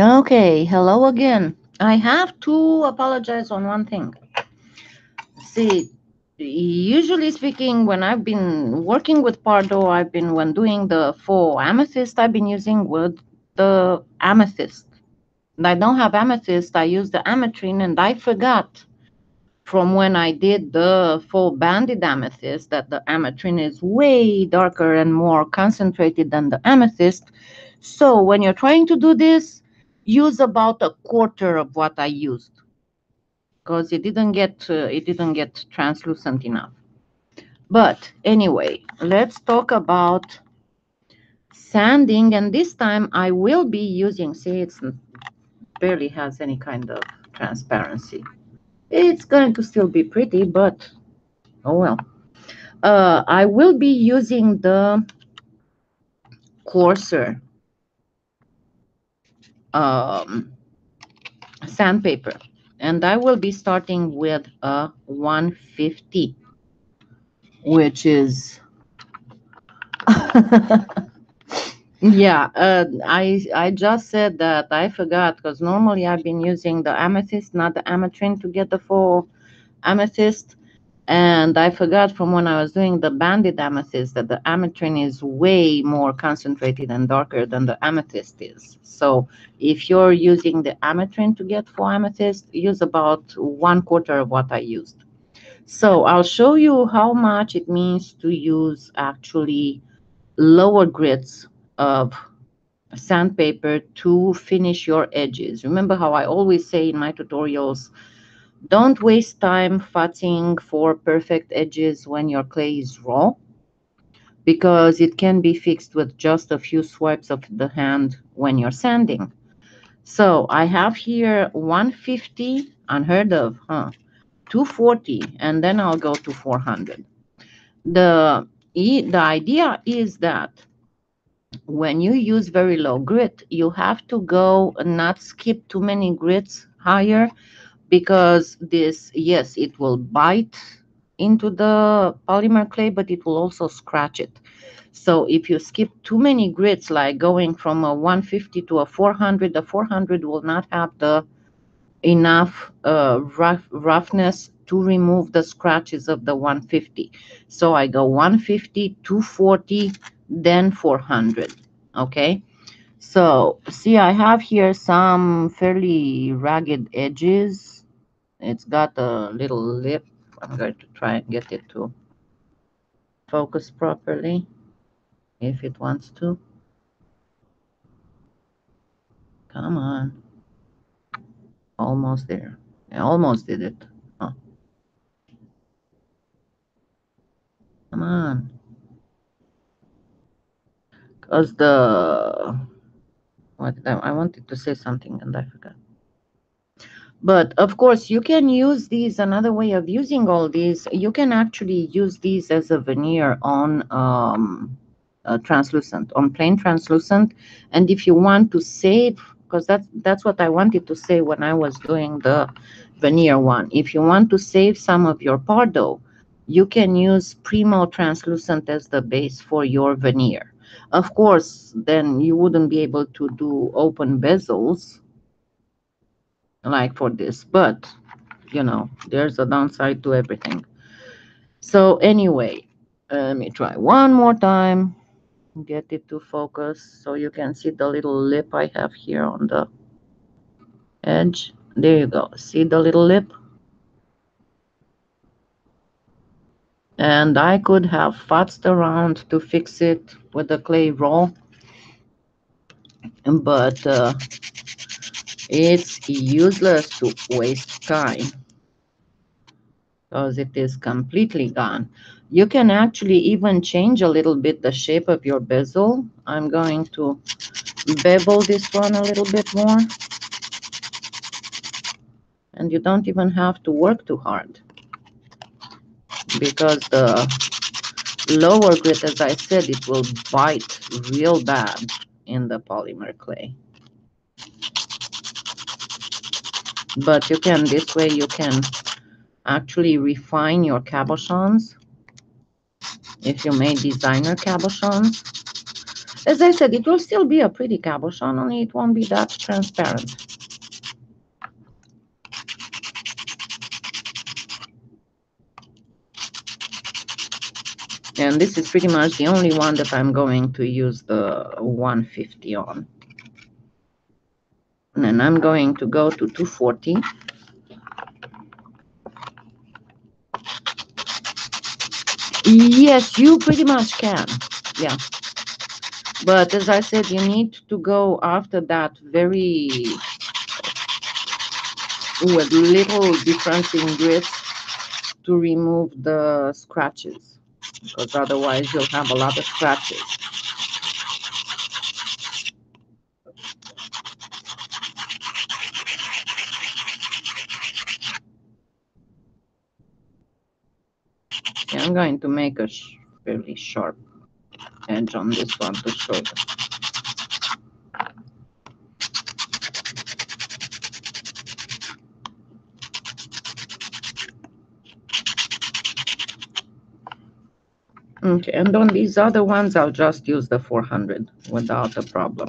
Okay, hello again. I have to apologize on one thing. See, usually speaking, when I've been working with Pardo, when doing the faux amethyst, I've been using with the amethyst. And I don't have amethyst, I use the ametrine, and I forgot from when I did the faux banded amethyst that the ametrine is way darker and more concentrated than the amethyst. So when you're trying to do this, use about a quarter of what I used because it didn't get translucent enough. But anyway, let's talk about sanding, and this time I will be using. See, it barely has any kind of transparency. It's going to still be pretty, but oh well. I will be using the coarser um, sandpaper, and I will be starting with a 150, which is yeah. I just said that I forgot because normally I've been using the amethyst, not the ametrine, to get the full amethyst. And I forgot from when I was doing the banded amethyst that the ametrine is way more concentrated and darker than the amethyst is. So if you're using the ametrine to get full amethyst, use about one quarter of what I used. So I'll show you how much it means to use actually lower grits of sandpaper to finish your edges. Remember how I always say in my tutorials, don't waste time futzing for perfect edges when your clay is raw, because it can be fixed with just a few swipes of the hand when you're sanding. So I have here 150, unheard of, huh? 240, and then I'll go to 400. The idea is that when you use very low grit, you have to go not skip too many grits higher, because this, yes, it will bite into the polymer clay, but it will also scratch it. So if you skip too many grits, like going from a 150 to a 400, the 400 will not have the enough roughness to remove the scratches of the 150. So I go 150, 240, then 400. Okay. So see, I have here some fairly ragged edges. It's got a little lip. I'm going to try and get it to focus properly if it wants to. Come on. Almost there. I almost did it. Oh, come on. Because I wanted to say something and I forgot. But of course, you can use these. Another way of using all these, you can actually use these as a veneer on translucent, on plain translucent. And if you want to save, because that's what I wanted to say when I was doing the veneer one. If you want to save some of your Pardo, you can use Primo translucent as the base for your veneer. Of course, then you wouldn't be able to do open bezels like for this, but there's a downside to everything. So anyway, let me try one more time, get it to focus so you can see the little lip I have here on the edge. There you go. See the little lip? And I could have futzed around to fix it with the clay raw, but it's useless to waste time because it is completely gone. You can actually even change a little bit the shape of your bezel. I'm going to bevel this one a little bit more, and you don't even have to work too hard because the lower grit, as I said, it will bite real bad in the polymer clay. But you can, this way you can actually refine your cabochons if you made designer cabochons. As I said, it will still be a pretty cabochon, only it won't be that transparent. And this is pretty much the only one that I'm going to use the 150 on. And then I'm going to go to 240. Yes, you pretty much can. Yeah. But as I said, you need to go after that very with little difference in grits to remove the scratches, because otherwise you'll have a lot of scratches. Yeah, I'm going to make a fairly sharp edge on this one to show you. Okay, and on these other ones, I'll just use the 400 without a problem.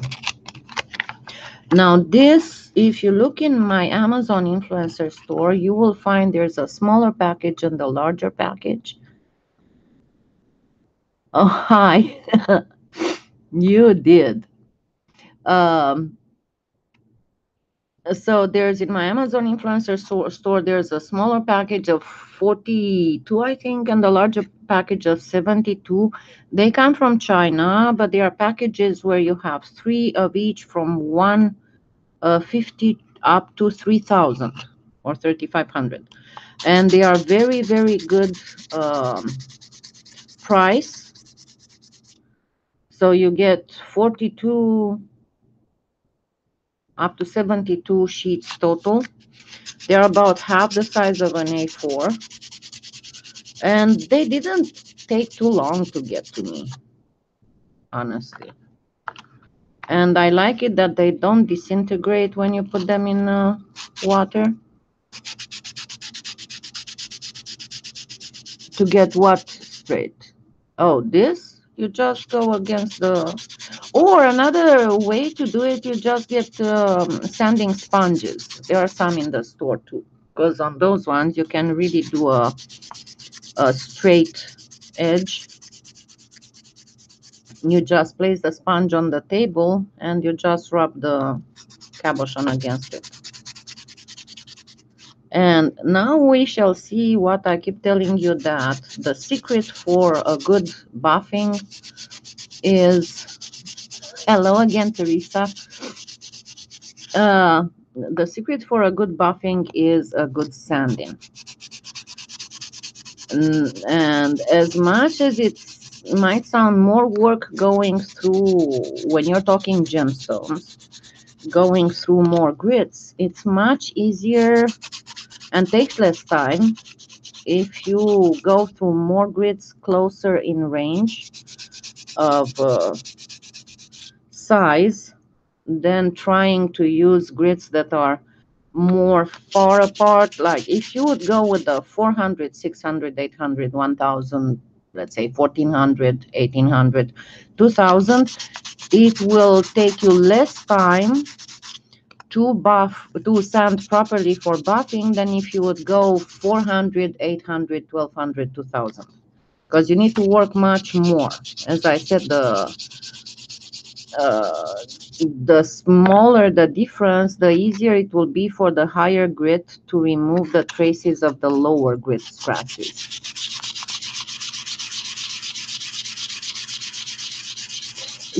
Now this, if you look in my Amazon influencer store, you will find there's a smaller package and the larger package. Oh, hi. You did. So there's in my Amazon influencer store, there's a smaller package of 42, I think, and the larger package of 72. They come from China, but they are packages where you have 3 of each from 150 up to 3,000 or 3,500. And they are very, very good price. So you get 42 up to 72 sheets total. They're about half the size of an A4. And they didn't take too long to get to me, honestly. And I like it that they don't disintegrate when you put them in water. To get what straight? Oh, this? You just go against the... Or another way to do it, you just get sanding sponges. There are some in the store too. Because on those ones, you can really do a straight edge. You just place the sponge on the table and you just rub the cabochon against it. And now we shall see what I keep telling you, that the secret for a good buffing is... Hello again, Teresa. The secret for a good buffing is a good sanding. And as much as it might sound more work going through, when you're talking gemstones, going through more grits, it's much easier and takes less time if you go through more grits closer in range of size than trying to use grits that are more far apart. Like if you would go with the 400, 600, 800, 1000, let's say 1400, 1800, 2000, it will take you less time to sand properly for buffing than if you would go 400, 800, 1200, 2000, because you need to work much more. As I said, the smaller the difference, the easier it will be for the higher grit to remove the traces of the lower grit scratches.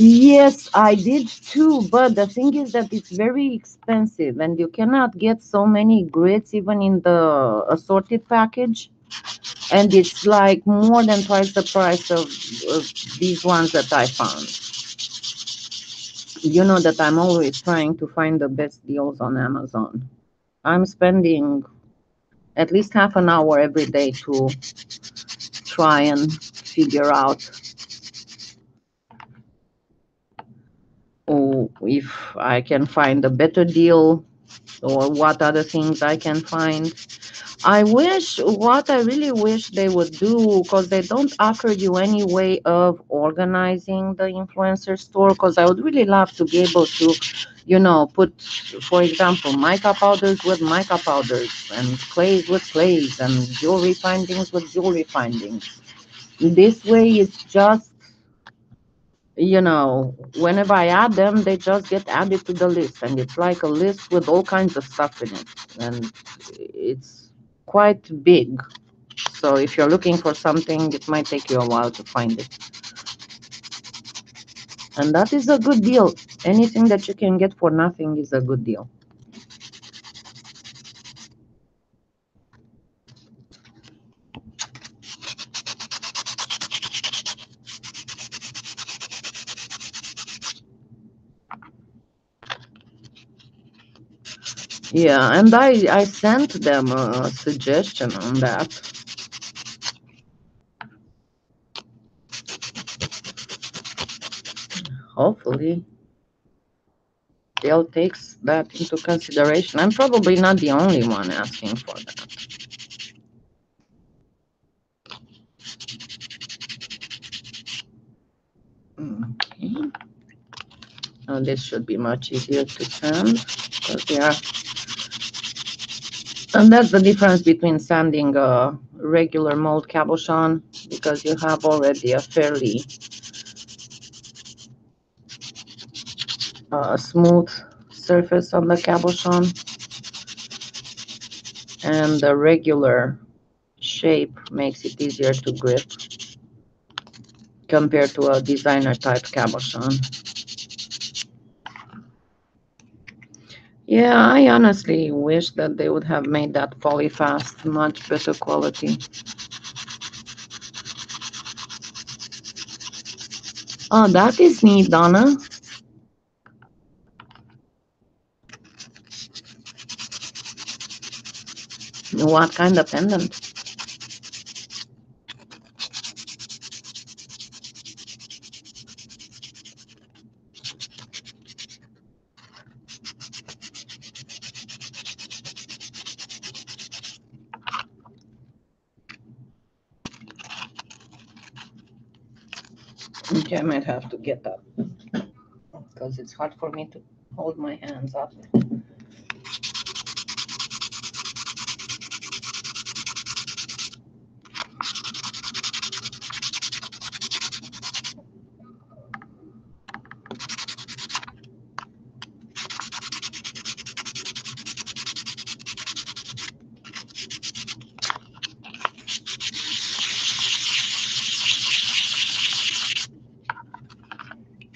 Yes, I did too, but the thing is that it's very expensive and you cannot get so many grits even in the assorted package. And it's like more than twice the price of these ones that I found. You know that I'm always trying to find the best deals on Amazon. I'm spending at least half an hour every day to try and figure out if I can find a better deal or what other things I can find. I wish, what I really wish they would do, because they don't offer you any way of organizing the influencer store, because I would really love to be able to, put, for example, mica powders with mica powders, and clays with clays, and jewelry findings with jewelry findings. This way, it's just, whenever I add them, they just get added to the list, and it's like a list with all kinds of stuff in it, and it's quite big. So if you're looking for something, it might take you a while to find it. And that is a good deal. Anything that you can get for nothing is a good deal. Yeah, and I sent them a suggestion on that. Hopefully, they'll take that into consideration. I'm probably not the only one asking for that. Okay. Now this should be much easier to sand, because they are. And that's the difference between sanding a regular mold cabochon, because you have already a fairly smooth surface on the cabochon, and the regular shape makes it easier to grip compared to a designer type cabochon. Yeah, I honestly wish that they would have made that polyfast much better quality. Oh, that is neat, Donna. What kind of pendant? Okay, I might have to get up, because it's hard for me to hold my hands up.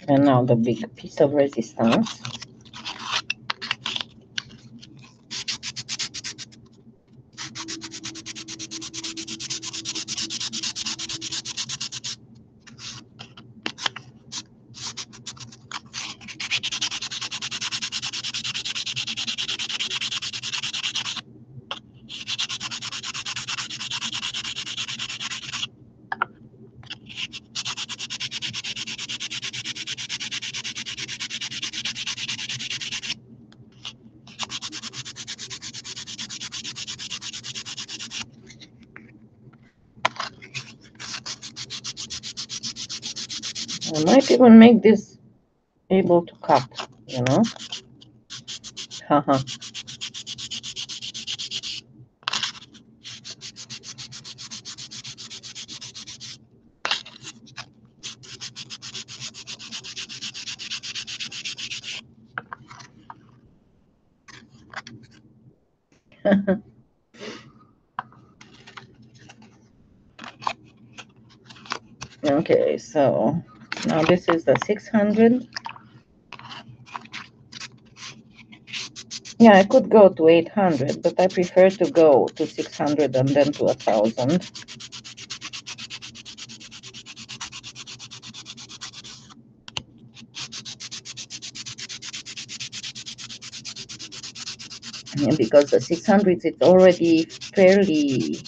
And now the big piece of resistance. I might even make this able to cut, Haha. Okay, so now this is the 600. Yeah, I could go to 800, but I prefer to go to 600 and then to 1,000. Yeah, because the 600s, it's already fairly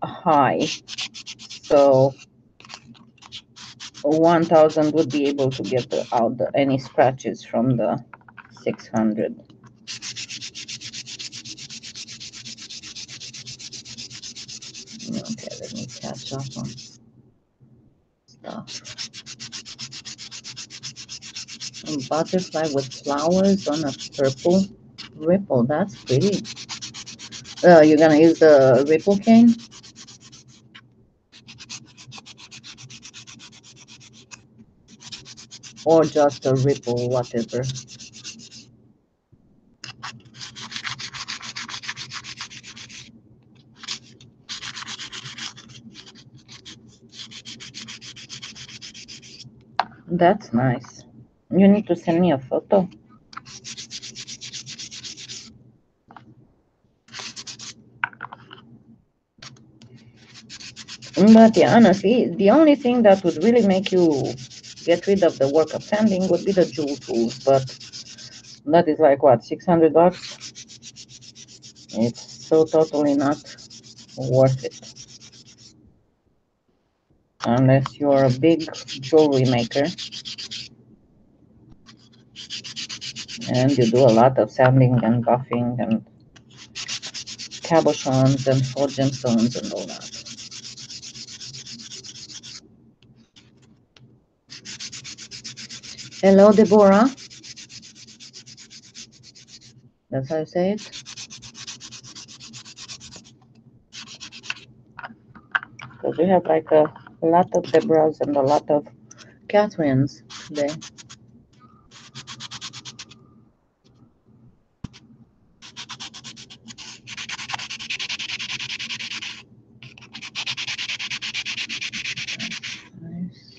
high. So 1,000 would be able to get out any scratches from the 600. catch up on stuff. A butterfly with flowers on a purple ripple. That's pretty. You're gonna use the ripple cane? Or just a ripple, whatever. That's nice. You need to send me a photo. But yeah, honestly, the only thing that would really make you get rid of the work of sanding would be the jewel tools, but that is like what, $600? It's so totally not worth it. Unless you're a big jewelry maker and you do a lot of sanding and buffing and cabochons and faux gemstones and all that. Hello, Deborah. That's how you say it. Because we have like a lot of Deborahs and a lot of Catherines today. Nice.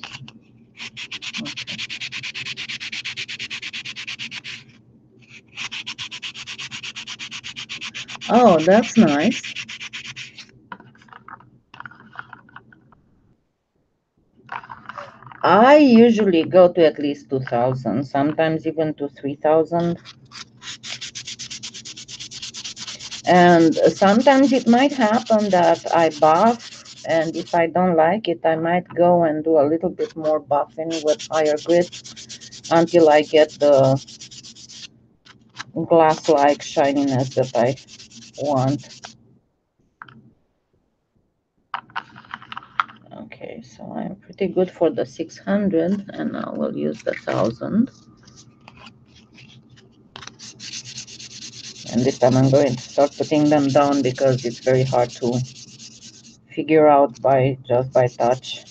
Okay. Oh, that's nice. I usually go to at least 2,000, sometimes even to 3,000. And sometimes it might happen that I buff, and if I don't like it, I might go and do a little bit more buffing with higher grit until I get the glass-like shininess that I want. Okay, so I'm pretty good for the 600, and I will use the 1,000. And this time I'm going to start putting them down because it's very hard to figure out just by touch.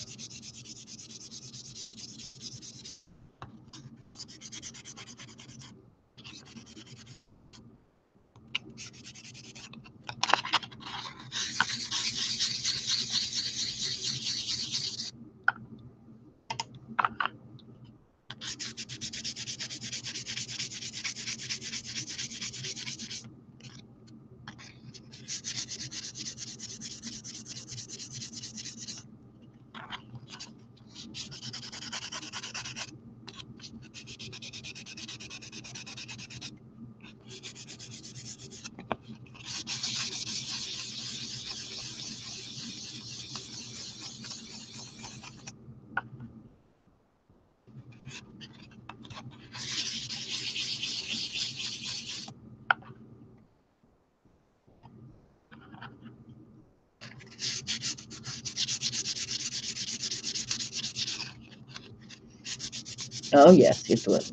Oh yes, it would.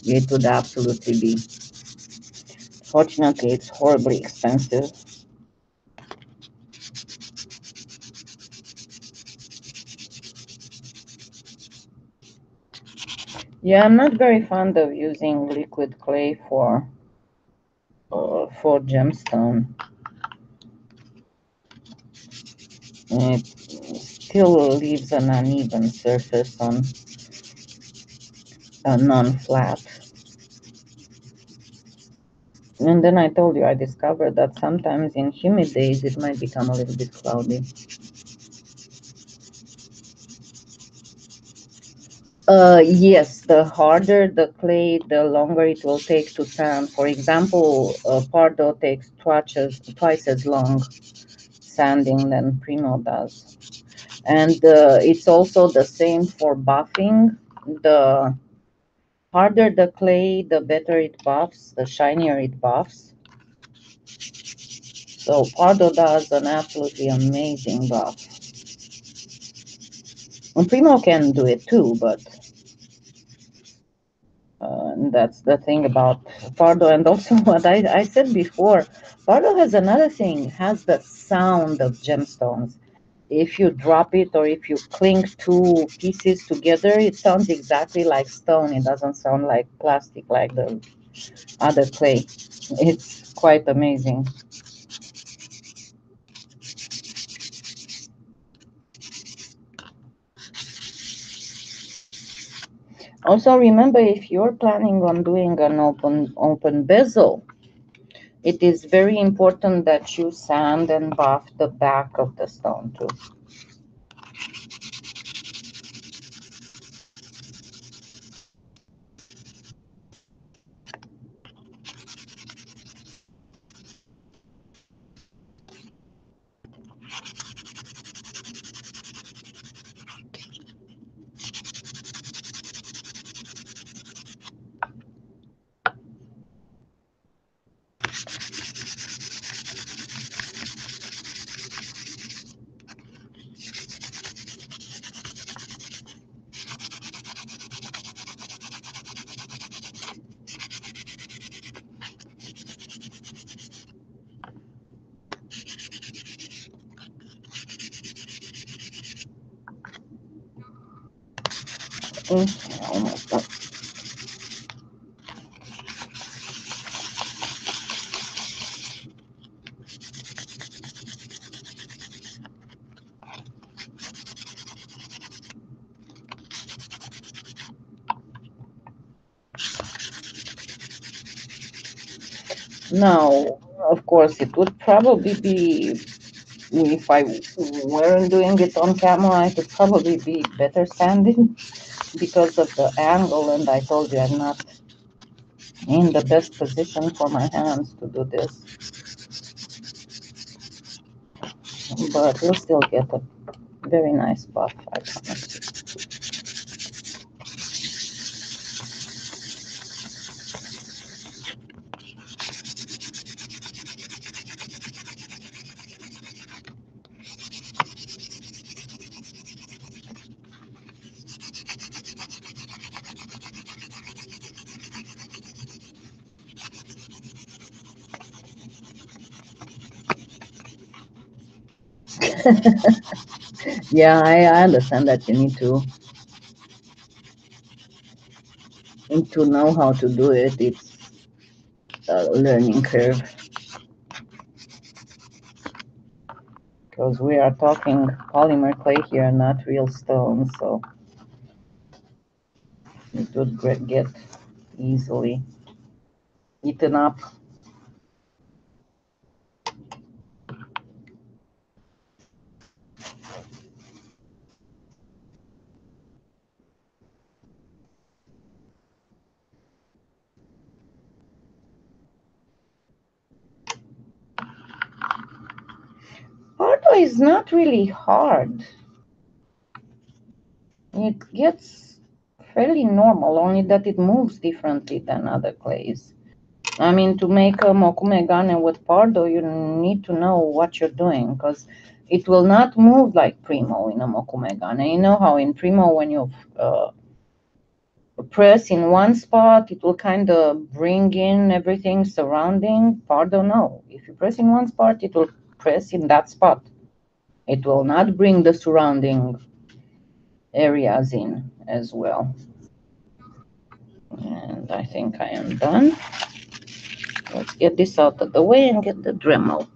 It would absolutely be. Fortunately, it's horribly expensive. Yeah, I'm not very fond of using liquid clay for gemstone. It still leaves an uneven surface on a non-flat. And then I told you I discovered that sometimes in humid days it might become a little bit cloudy. Yes, the harder the clay, the longer it will take to sand. For example, Pardo takes twice as long sanding than Primo does. And it's also the same for buffing. The harder the clay, the better it buffs, the shinier it buffs. So Pardo does an absolutely amazing buff. And Primo can do it too, but that's the thing about Pardo. And also what I said before, Pardo has another thing, has the sound of gemstones. If you drop it or if you clink two pieces together, it sounds exactly like stone. It doesn't sound like plastic like the other clay. It's quite amazing. Also remember, if you're planning on doing an open bezel, it is very important that you sand and buff the back of the stone too. Almost done. Now, of course, it would probably be, if I weren't doing it on camera, it would probably be better sanding because of the angle, and I told you I'm not in the best position for my hands to do this. But we'll still get a very nice buff, I promise. Yeah, I understand that you need to know how to do it. It's a learning curve because we are talking polymer clay here, not real stone, so it would get easily eaten up. Pardo is not really hard. It gets fairly normal, only that it moves differently than other clays. I mean, to make a mokumegane with Pardo, you need to know what you're doing because it will not move like Primo in a mokumegane. You know how in Primo, when you press in one spot, it will kind of bring in everything surrounding. Pardo, no. If you press in one spot, it will press in that spot. It will not bring the surrounding areas in as well. And I think I am done. Let's get this out of the way and get the Dremel.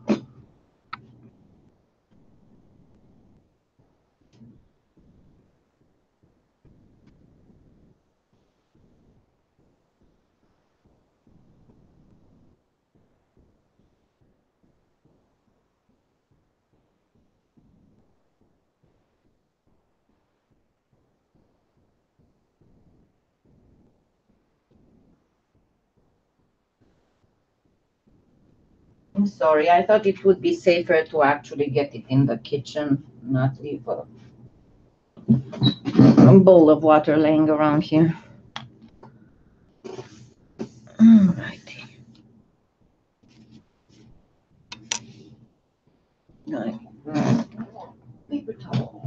I'm sorry, I thought it would be safer to actually get it in the kitchen, not leave a bowl of water laying around here. Alrighty. Paper towel.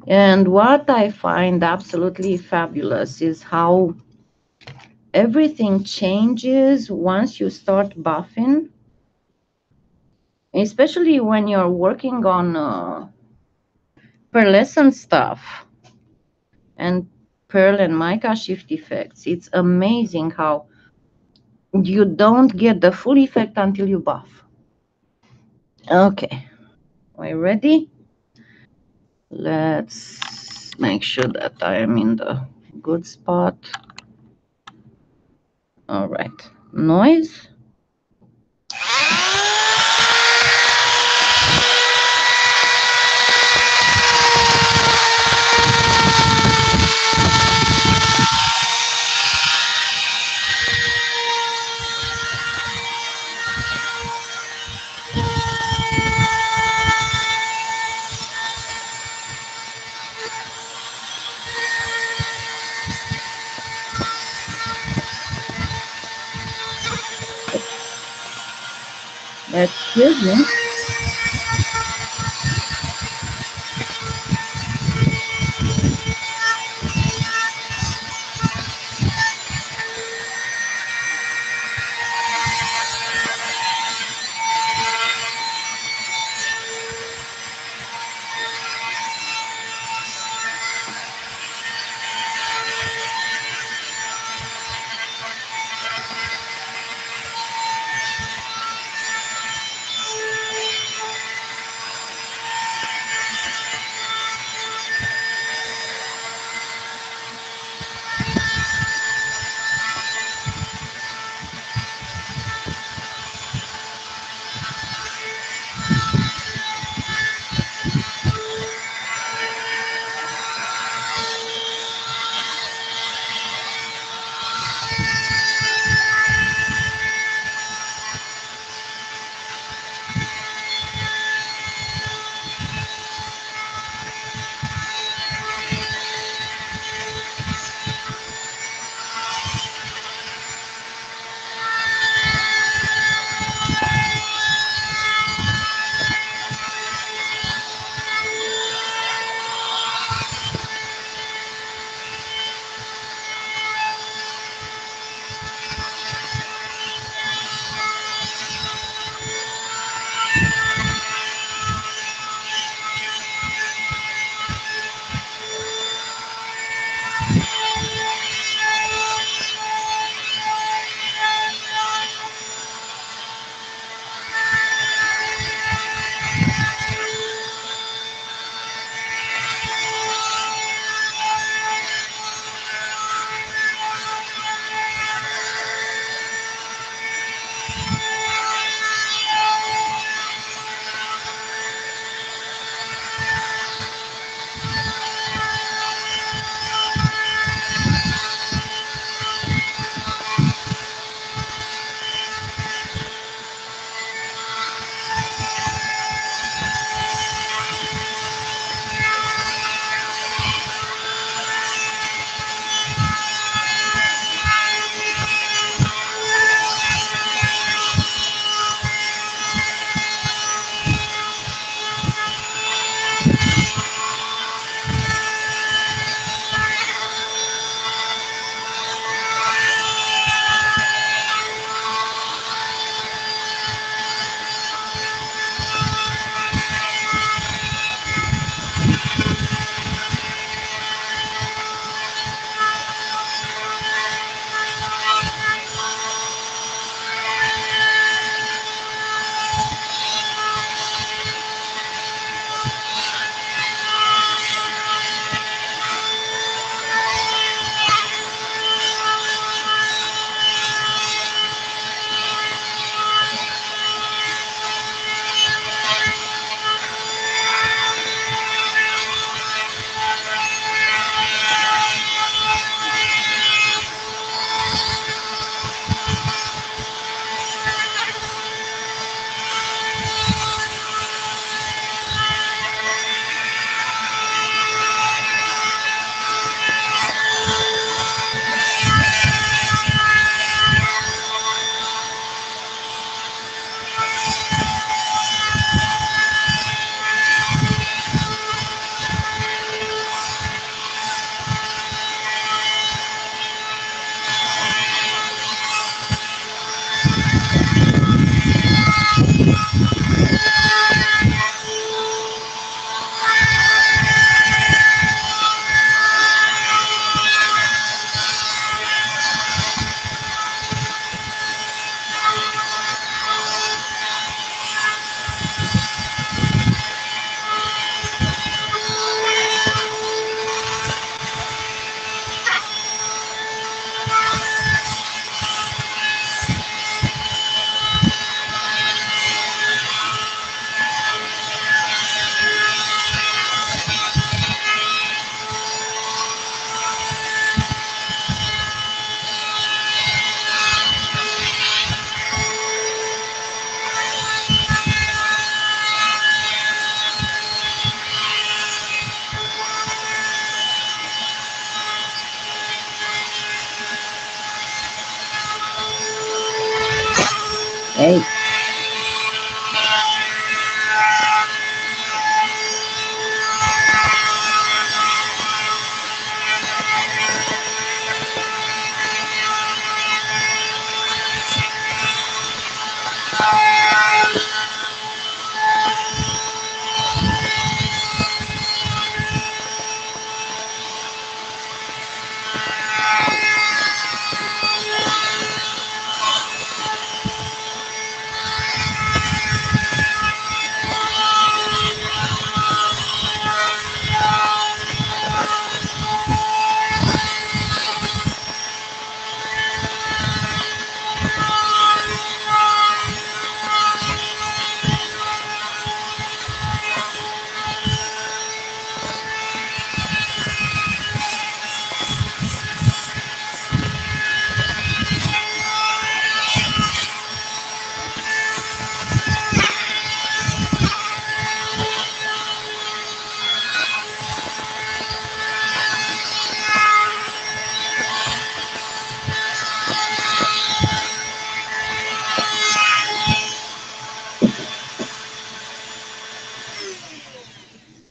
And what I find absolutely fabulous is how everything changes once you start buffing, especially when you're working on pearlescent stuff and pearl and mica shift effects. It's amazing how you don't get the full effect until you buff. Okay, are you ready? Let's make sure that I am in the good spot. All right, noise. Excuse me. Hey.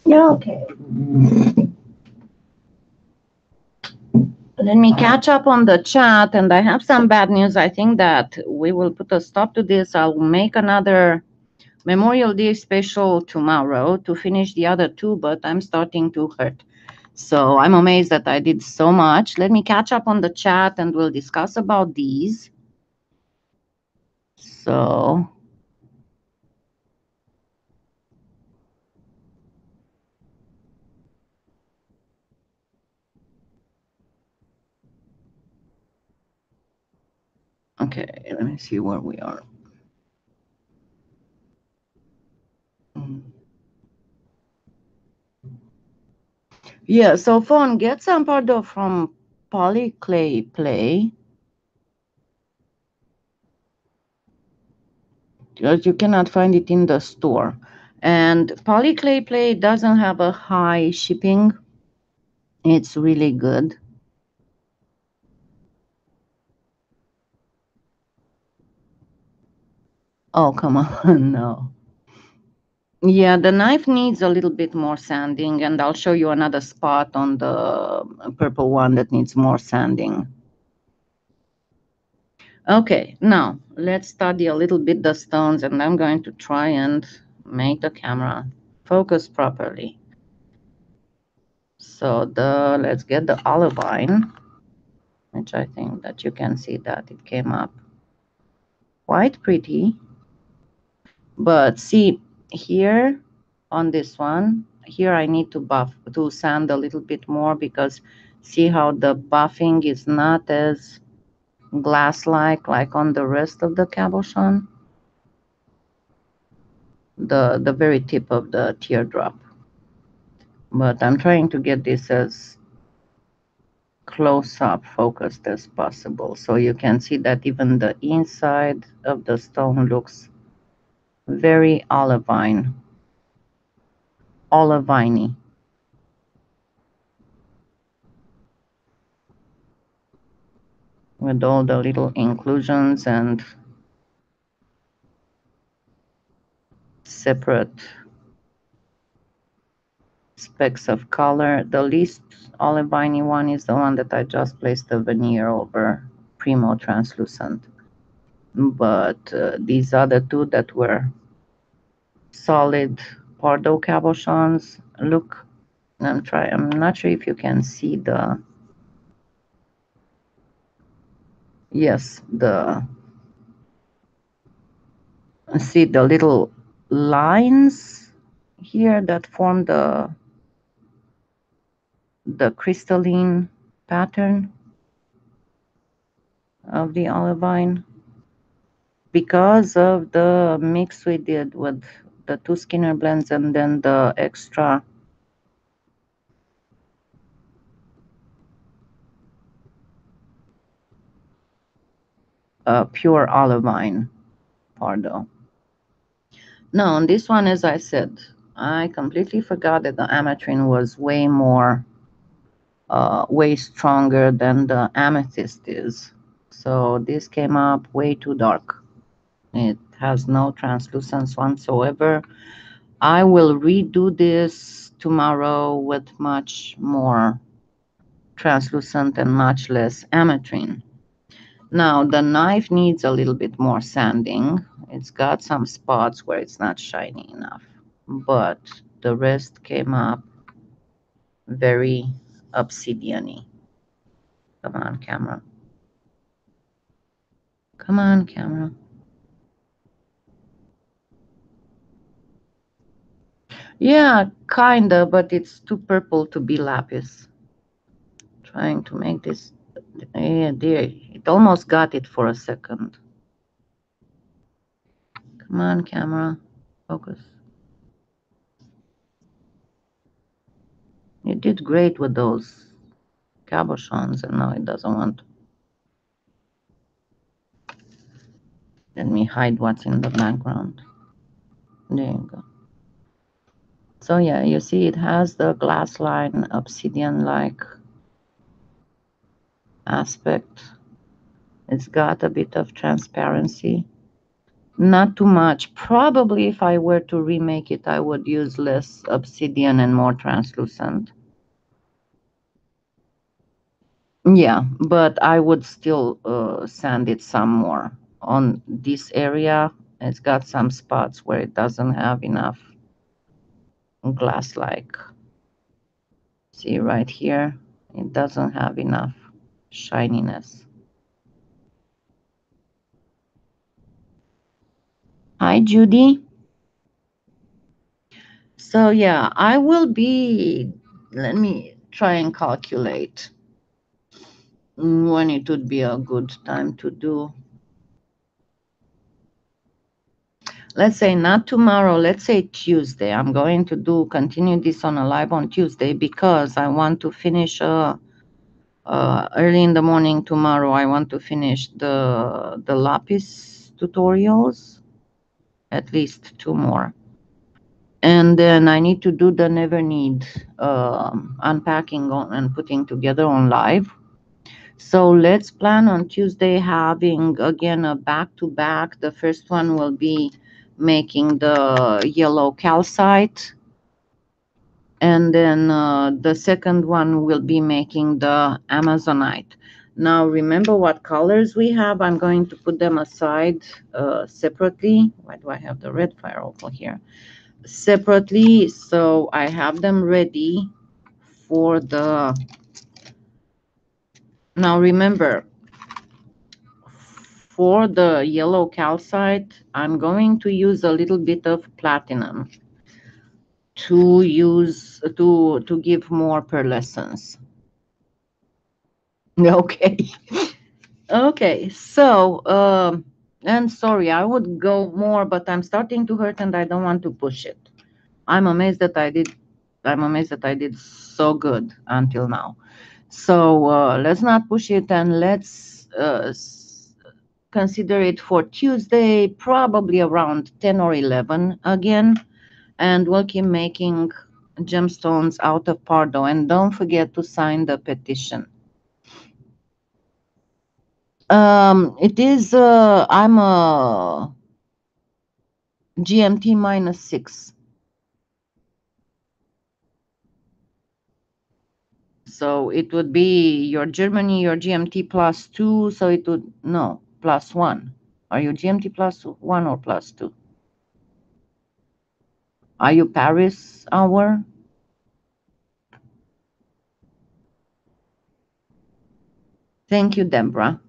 Yeah, okay. Let me catch up on the chat, and I have some bad news. I think that we will put a stop to this. I'll make another Memorial Day special tomorrow to finish the other two, but I'm starting to hurt. So I'm amazed that I did so much. Let me catch up on the chat and we'll discuss about these. So okay, let me see where we are. Yeah, so phone, get some Pardo from Polyclay Play. Because you cannot find it in the store. And Polyclay Play doesn't have a high shipping. It's really good. Oh, come on, no. Yeah, the knife needs a little bit more sanding, and I'll show you another spot on the purple one that needs more sanding. Okay, now let's study a little bit the stones, and I'm going to try and make the camera focus properly. So let's get the olivine, which I think that you can see that it came up quite pretty. But see here on this one, here I need to sand a little bit more, because see how the buffing is not as glass-like like on the rest of the cabochon, the very tip of the teardrop. But I'm trying to get this as close up focused as possible, so you can see that even the inside of the stone looks very olivine, oliviny. With all the little inclusions and separate specks of color. The least olivine one is the one that I just placed the veneer over, Primo translucent. But these other two that were solid Pardo cabochons look, I'm not sure if you can see see the little lines here that form the crystalline pattern of the olivine, because of the mix we did with the two Skinner blends and then the extra pure olivine Pardo. No, on this one, as I said, I completely forgot that the ametrine was way more, way stronger than the amethyst is. So this came up way too dark. It has no translucence whatsoever. I will redo this tomorrow with much more translucent and much less ametrine. Now the knife needs a little bit more sanding. It's got some spots where it's not shiny enough, but the rest came up very obsidian-y. Come on, camera. Come on, camera. Yeah, kinda, but it's too purple to be lapis. Trying to make this. Yeah, dear, it almost got it for a second. Come on, camera. Focus. You did great with those cabochons, and now it doesn't want. Let me hide what's in the background. There you go. So yeah, you see it has the glass line obsidian-like aspect. It's got a bit of transparency. Not too much. Probably if I were to remake it, I would use less obsidian and more translucent. Yeah, but I would still sand it some more. On this area, it's got some spots where it doesn't have enough glass-like. See right here, it doesn't have enough shininess. Hi, Judy. So yeah, I will be, let me try and calculate when it would be a good time to do. Let's say not tomorrow, let's say Tuesday. I'm going to continue this on a live on Tuesday because I want to finish early in the morning tomorrow. I want to finish the lapis tutorials, at least 2 more. And then I need to do the never need unpacking and putting together on live. So let's plan on Tuesday having again a back-to-back. The first one will be making the yellow calcite, and then the second one will be making the Amazonite. Now remember what colors we have. I'm going to put them aside separately. Why do I have the red fire over here? Separately, so I have them ready for the. Now remember, for the yellow calcite, I'm going to use a little bit of platinum to give more pearlescence. Okay. Okay, so and sorry, I would go more, but I'm starting to hurt and I don't want to push it. I'm amazed that I did so good until now. So let's not push it, and let's consider it for Tuesday, probably around 10 or 11 again, and we'll keep making gemstones out of Pardo. And don't forget to sign the petition. It is, I'm a GMT -6. So it would be your Germany, your GMT +2. So it would, no, +1. Are you GMT +1 or +2? Are you Paris hour? Thank you, Deborah.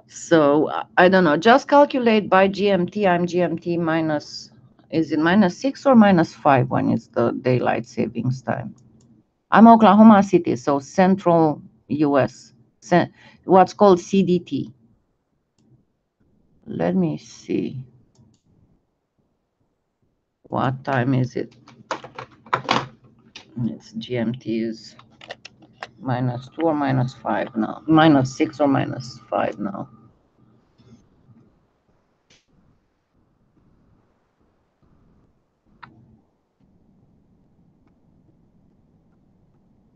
So I don't know, just calculate by GMT. I'm GMT minus, is it -6 or -5 when it's the daylight savings time? I'm Oklahoma City, so central US, what's called CDT. Let me see. What time is it? It's GMT is -2 or -5 now, -6 or -5 now.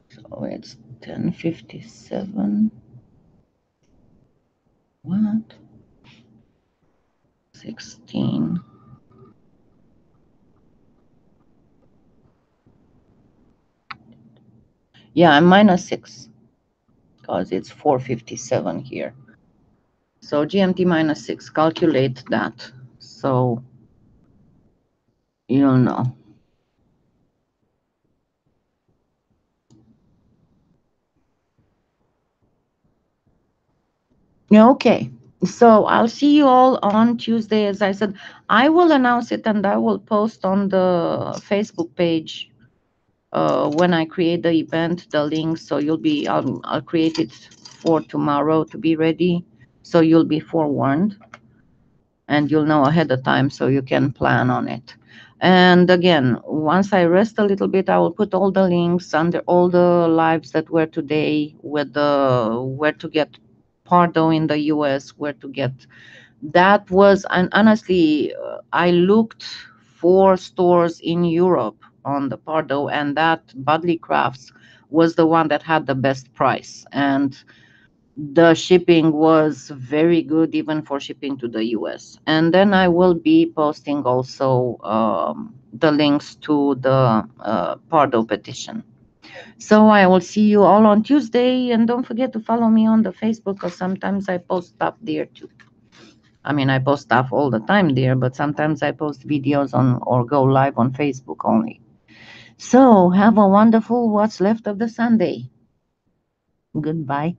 So it's 10:57. What? 16. Yeah, I'm -6 because it's 4:57 here. So GMT -6, calculate that. So you'll know. Okay. So I'll see you all on Tuesday. As I said, I will announce it and I will post on the Facebook page when I create the event, the link. So I'll create it for tomorrow to be ready. So you'll be forewarned and you'll know ahead of time so you can plan on it. And again, once I rest a little bit, I will put all the links under all the lives that were today with the where to get Pardo in the US, where to get that was, and honestly, I looked for stores in Europe on the Pardo, and that Budley Crafts was the one that had the best price. And the shipping was very good, even for shipping to the US. And then I will be posting also the links to the Pardo petition. So I will see you all on Tuesday, and don't forget to follow me on the Facebook because sometimes I post stuff there too. I mean, I post stuff all the time there, but sometimes I post videos on or go live on Facebook only. So have a wonderful what's left of the Sunday. Goodbye.